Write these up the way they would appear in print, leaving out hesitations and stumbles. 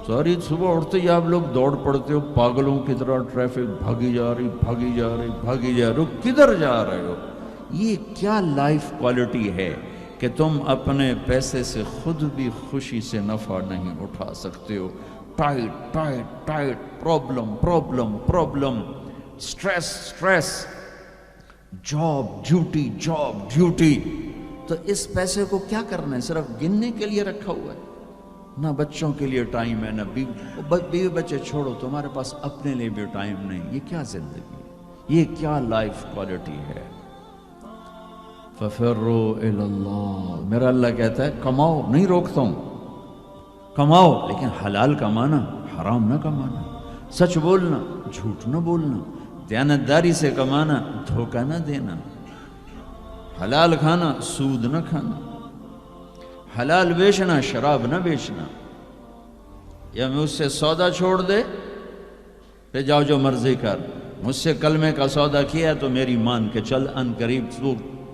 ساری صبح اٹھتے ہی آپ لوگ دوڑ پڑتے ہو پاگلوں کی طرح، ٹریفک بھاگی جا رہی بھاگی جا رہی بھاگی جا رہی ہو، کدھر جا رہے ہو؟ یہ کیا لائف کوالٹی ہے کہ تم اپنے پیسے سے خود بھی خوشی سے نفع نہیں اٹھا سکتے ہو؟ Tight tight tight, problem problem problem, stress stress, job duty job duty. تو اس پیسے کو کیا کرنا ہے؟ صرف گننے کے لیے رکھا ہوا ہے؟ نہ بچوں کے لیے ٹائم ہے، نہ بیوی بچے چھوڑو، تمہارے پاس اپنے لیے بھی ٹائم نہیں۔ یہ کیا زندگی ہے؟ یہ کیا لائف کوالٹی ہے؟ فَفِرُّوا إِلَى اللَّهِ، میرا اللہ کہتا ہے کماؤ، نہیں روکتا ہوں، کماؤ لیکن حلال کمانا، حرام نہ کمانا، سچ بولنا، جھوٹ نہ بولنا، دیانتداری سے کمانا، دھوکہ نہ دینا، حلال کھانا، سود نہ کھانا، حلال بیچنا، شراب نہ بیچنا۔ یا مجھ سے سودا چھوڑ دے پہ جاؤ جو مرضی کر، مجھ سے کلمے کا سودا کیا تو میری مان کے چل، ان قریب تو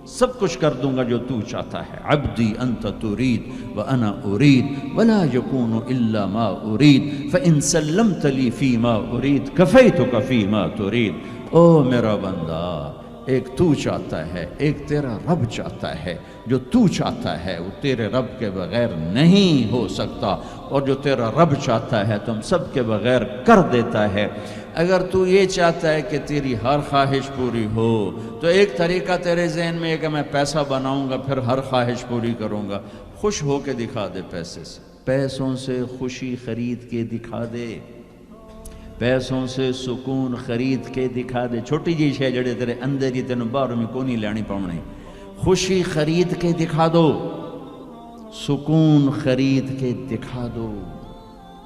سب کچھ کر دوں گا جو تو چاہتا ہے۔ عبدی انت ترید وانا ارید ولا یکون الا ما ارید فان سلمت لی فی ما ارید کفیتک فی ما ترید۔ او میرا بندہ، ایک تو چاہتا ہے، ایک تیرا رب چاہتا ہے۔ جو تو چاہتا ہے وہ تیرے رب کے بغیر نہیں ہو سکتا، اور جو تیرا رب چاہتا ہے تم سب کے بغیر کر دیتا ہے۔ اگر تو یہ چاہتا ہے کہ تیری ہر خواہش پوری ہو تو ایک طریقہ تیرے ذہن میں ہے کہ میں پیسہ بناؤں گا پھر ہر خواہش پوری کروں گا۔ خوش ہو کے دکھا دے پیسے سے، پیسوں سے خوشی خرید کے دکھا دے، پیسوں سے سکون خرید کے دکھا دے۔ چھوٹی جی شے جڑے تیرے اندر ہی تینوں باہر میں کونی لینی پاؤنی، خوشی خرید کے دکھا دو، سکون خرید کے دکھا دو۔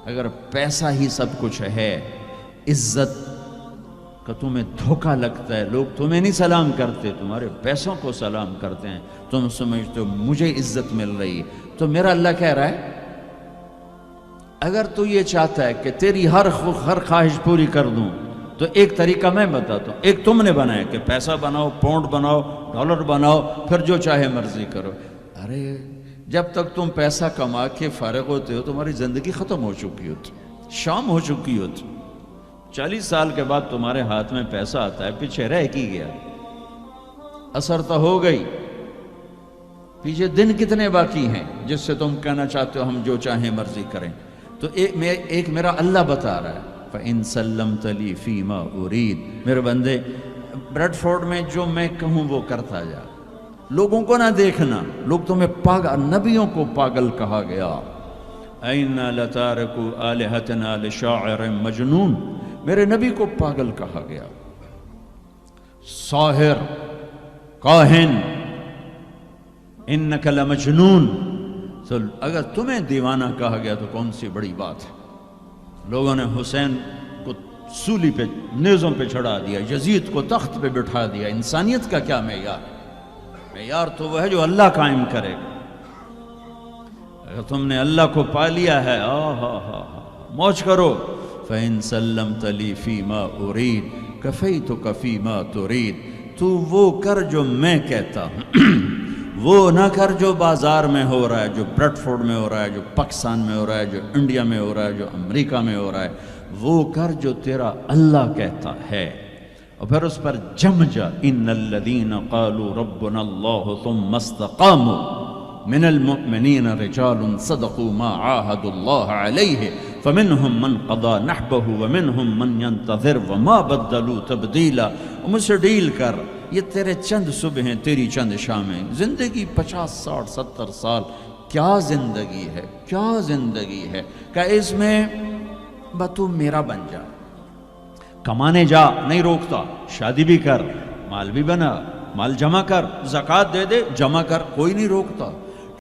اگر پیسہ ہی سب کچھ ہے، عزت کا تمہیں دھوکہ لگتا ہے، لوگ تمہیں نہیں سلام کرتے، تمہارے پیسوں کو سلام کرتے ہیں، تم سمجھتے ہو مجھے عزت مل رہی ہے، تو میرا اللہ کہہ رہا ہے اگر تو یہ چاہتا ہے کہ تیری ہر خواہش پوری کر دوں تو ایک طریقہ میں بتاتا ہوں۔ ایک تم نے بنایا کہ پیسہ بناؤ، پاؤنڈ بناؤ، ڈالر بناؤ، پھر جو چاہے مرضی کرو۔ ارے جب تک تم پیسہ کما کے فارغ ہوتے ہو تمہاری زندگی ختم ہو چکی ہوتی، شام ہو چکی ہوتی۔ 40 سال کے بعد تمہارے ہاتھ میں پیسہ آتا ہے، پیچھے رہ کی گیا، اثر تو ہو گئی، پیچھے دن کتنے باقی ہیں جس سے تم کہنا چاہتے ہو ہم جو چاہیں مرضی کریں۔ تو ایک میرا اللہ بتا رہا ہے فَإِن سَلَّمْتَ لِي فِي مَا أُرِيد، میرے بندے بریڈ فورڈ میں جو میں کہوں وہ کرتا جا، لوگوں کو نہ دیکھنا، لوگ تمہیں پاگل، نبیوں کو پاگل کہا گیا۔ اَإِنَّا لَتَارِكُو آلِهَتِنَا لِشَاعِرٍ مَجْنُونَ، میرے نبی کو پاگل کہا گیا، ساحر، کاہن، اِنَّكَ لَمَجْنُونَ۔ تو اگر تمہیں دیوانہ کہا گیا تو کون سی بڑی بات ہے۔ لوگوں نے حسین کو سولی پہ، نیزوں پہ چڑھا دیا، یزید کو تخت پہ بٹھا دیا، انسانیت کا کیا معیار ہے؟ معیار تو وہ ہے جو اللہ قائم کرے گا۔ اگر تم نے اللہ کو پا لیا ہے، موج کرو۔ فَإِن سَلَّمْتَ لِي فِي مَا أُرِيد كَفَيْتُكَ فِي مَا تُرِيد، تو وہ کر جو میں کہتا ہوں، وہ نہ کر جو بازار میں ہو رہا ہے، جو بریڈ فورڈ میں ہو رہا ہے، جو پاکستان میں ہو رہا ہے، جو انڈیا میں ہو رہا ہے، جو امریکہ میں ہو رہا ہے، وہ کر جو تیرا اللہ کہتا ہے۔ اور پھر اس پر جم جا، ان الذین قالوا ربنا اللہ ثم استقاموا من المؤمنین رجال صدقوا ما عاهدوا اللہ علیہ فمنہم من قضى نحبہ ومنہم من ينتظر وما بدلوا تبدیلا۔ مجھ سے ڈیل کر، یہ تیرے چند صبح ہیں، تیری چند شامیں، زندگی 50 60 70 سال، کیا زندگی ہے، کیا زندگی ہے کہ اس میں تو میرا بن جا، کمانے جا، نہیں روکتا، شادی بھی کر، مال بھی بنا، مال جمع کر، زکوٰۃ دے دے، جمع کر، کوئی نہیں روکتا۔